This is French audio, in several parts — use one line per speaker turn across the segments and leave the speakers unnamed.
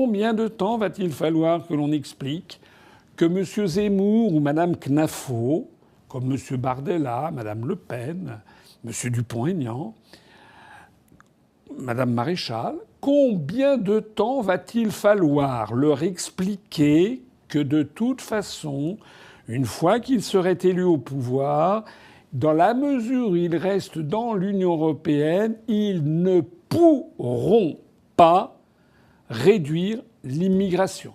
Combien de temps va-t-il falloir que l'on explique que M. Zemmour ou Mme Knafo, comme M. Bardella, Mme Le Pen, M. Dupont-Aignan, Mme Maréchal, combien de temps va-t-il falloir leur expliquer que de toute façon, une fois qu'ils seraient élus au pouvoir, dans la mesure où ils restent dans l'Union européenne, ils ne pourront pas réduire l'immigration.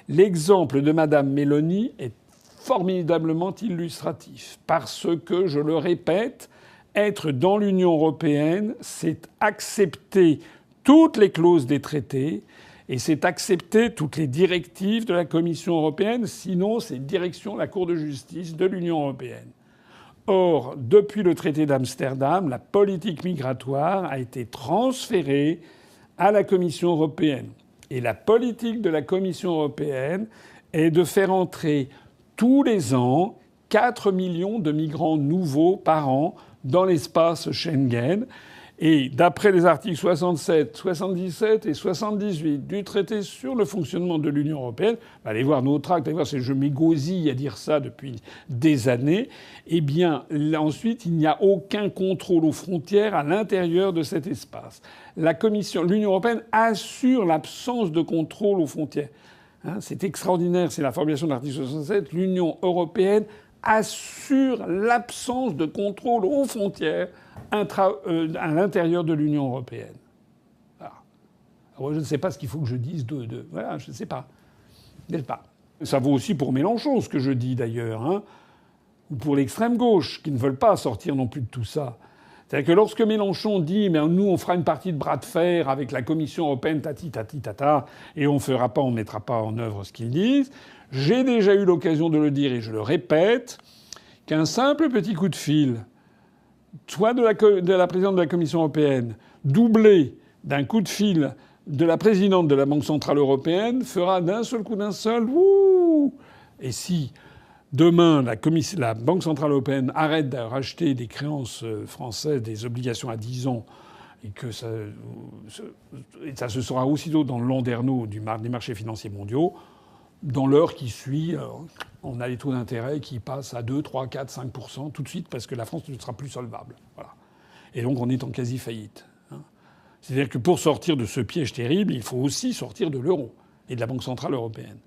L'exemple de Mme Meloni est formidablement illustratif parce que, je le répète, être dans l'Union européenne, c'est accepter toutes les clauses des traités et c'est accepter toutes les directives de la Commission européenne, sinon c'est direction la Cour de justice de l'Union européenne. Or, depuis le traité d'Amsterdam, la politique migratoire a été transférée à la Commission européenne. Et la politique de la Commission européenne est de faire entrer tous les ans 4 millions de migrants nouveaux par an dans l'espace Schengen. Et d'après les articles 67, 77 et 78 du traité sur le fonctionnement de l'Union européenne, allez voir nos tracts, allez voir, je m'égosille à dire ça depuis des années, eh bien, ensuite, il n'y a aucun contrôle aux frontières à l'intérieur de cet espace. L'Union européenne assure l'absence de contrôle aux frontières. C'est extraordinaire, c'est la formulation de l'article 67. L'Union européenne assure l'absence de contrôle aux frontières à l'intérieur de l'Union européenne. Voilà. Alors, je ne sais pas ce qu'il faut que je dise voilà, je ne sais pas. N'est-ce pas ? Ça vaut aussi pour Mélenchon, ce que je dis d'ailleurs, ou pour l'extrême gauche, qui ne veulent pas sortir non plus de tout ça. C'est-à-dire que lorsque Mélenchon dit mais nous on fera une partie de bras de fer avec la Commission européenne tata et on mettra pas en œuvre ce qu'ils disent, j'ai déjà eu l'occasion de le dire et je le répète, qu'un simple petit coup de fil, soit de la présidente de la Commission européenne, doublé d'un coup de fil de la présidente de la Banque centrale européenne, fera d'un seul coup wouh. Et si demain, la Banque centrale européenne arrête de racheter des créances françaises, des obligations à 10 ans, et que ça se sera aussitôt dans le landerneau des marchés financiers mondiaux, dans l'heure qui suit, on a les taux d'intérêt qui passent à 2, 3, 4, 5% tout de suite parce que la France ne sera plus solvable. Voilà. Et donc on est en quasi-faillite. C'est-à-dire que pour sortir de ce piège terrible, il faut aussi sortir de l'euro et de la Banque centrale européenne.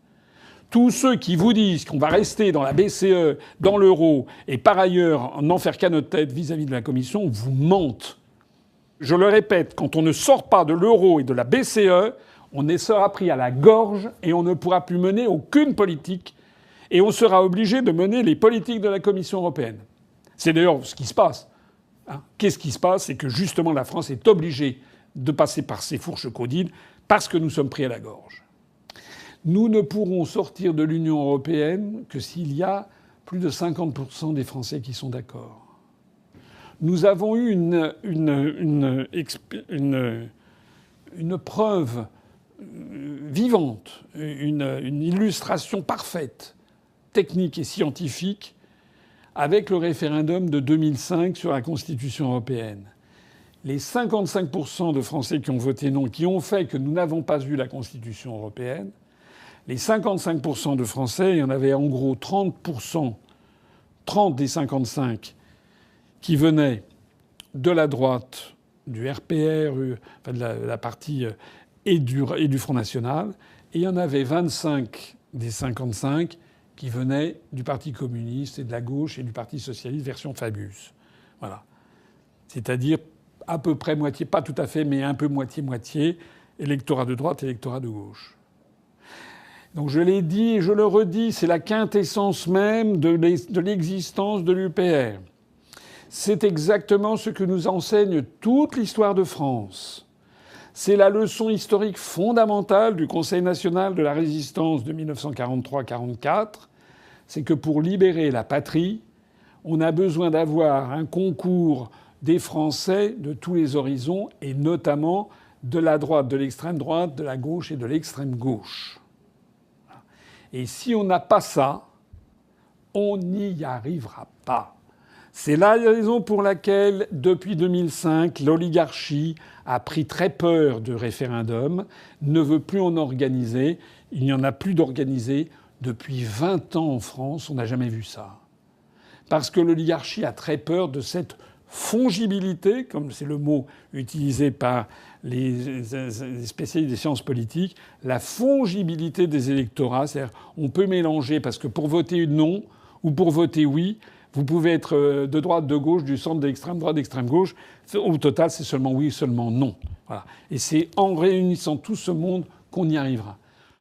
Tous ceux qui vous disent qu'on va rester dans la BCE, dans l'euro, et par ailleurs n'en faire qu'à notre tête vis-à-vis de la Commission, vous mentent. Je le répète, quand on ne sort pas de l'euro et de la BCE, on sera pris à la gorge et on ne pourra plus mener aucune politique. Et on sera obligé de mener les politiques de la Commission européenne. C'est d'ailleurs ce qui se passe. Qu'est-ce qui se passe ? C'est que justement la France est obligée de passer par ces fourches caudines parce que nous sommes pris à la gorge. Nous ne pourrons sortir de l'Union européenne que s'il y a plus de 50% des Français qui sont d'accord. Nous avons eu une preuve vivante, une illustration parfaite, technique et scientifique, avec le référendum de 2005 sur la Constitution européenne. Les 55% de Français qui ont voté non, qui ont fait que nous n'avons pas eu la Constitution européenne, les 55% de Français, il y en avait en gros 30%, 30 des 55, qui venaient de la droite, du RPR, enfin de la partie et du Front National, et il y en avait 25 des 55 qui venaient du Parti communiste et de la gauche et du Parti socialiste version Fabius. Voilà. C'est-à-dire à peu près moitié, pas tout à fait, mais un peu moitié-moitié, électorat de droite, électorat de gauche. Donc je l'ai dit et je le redis, c'est la quintessence même de l'existence de l'UPR. C'est exactement ce que nous enseigne toute l'histoire de France. C'est la leçon historique fondamentale du Conseil national de la résistance de 1943-44. C'est que pour libérer la patrie, on a besoin d'avoir un concours des Français de tous les horizons, et notamment de la droite, de l'extrême droite, de la gauche et de l'extrême gauche. Et si on n'a pas ça, on n'y arrivera pas. C'est la raison pour laquelle, depuis 2005, l'oligarchie a pris très peur de référendum, ne veut plus en organiser. Il n'y en a plus d'organisés depuis 20 ans en France. On n'a jamais vu ça. Parce que l'oligarchie a très peur de cette fongibilité, comme c'est le mot utilisé par les spécialistes des sciences politiques, la fongibilité des électorats. C'est-à-dire on peut mélanger, parce que pour voter non ou pour voter oui, vous pouvez être de droite, de gauche, du centre, d'extrême droite, d'extrême gauche. Au total, c'est seulement oui, seulement non. Voilà. Et c'est en réunissant tout ce monde qu'on y arrivera.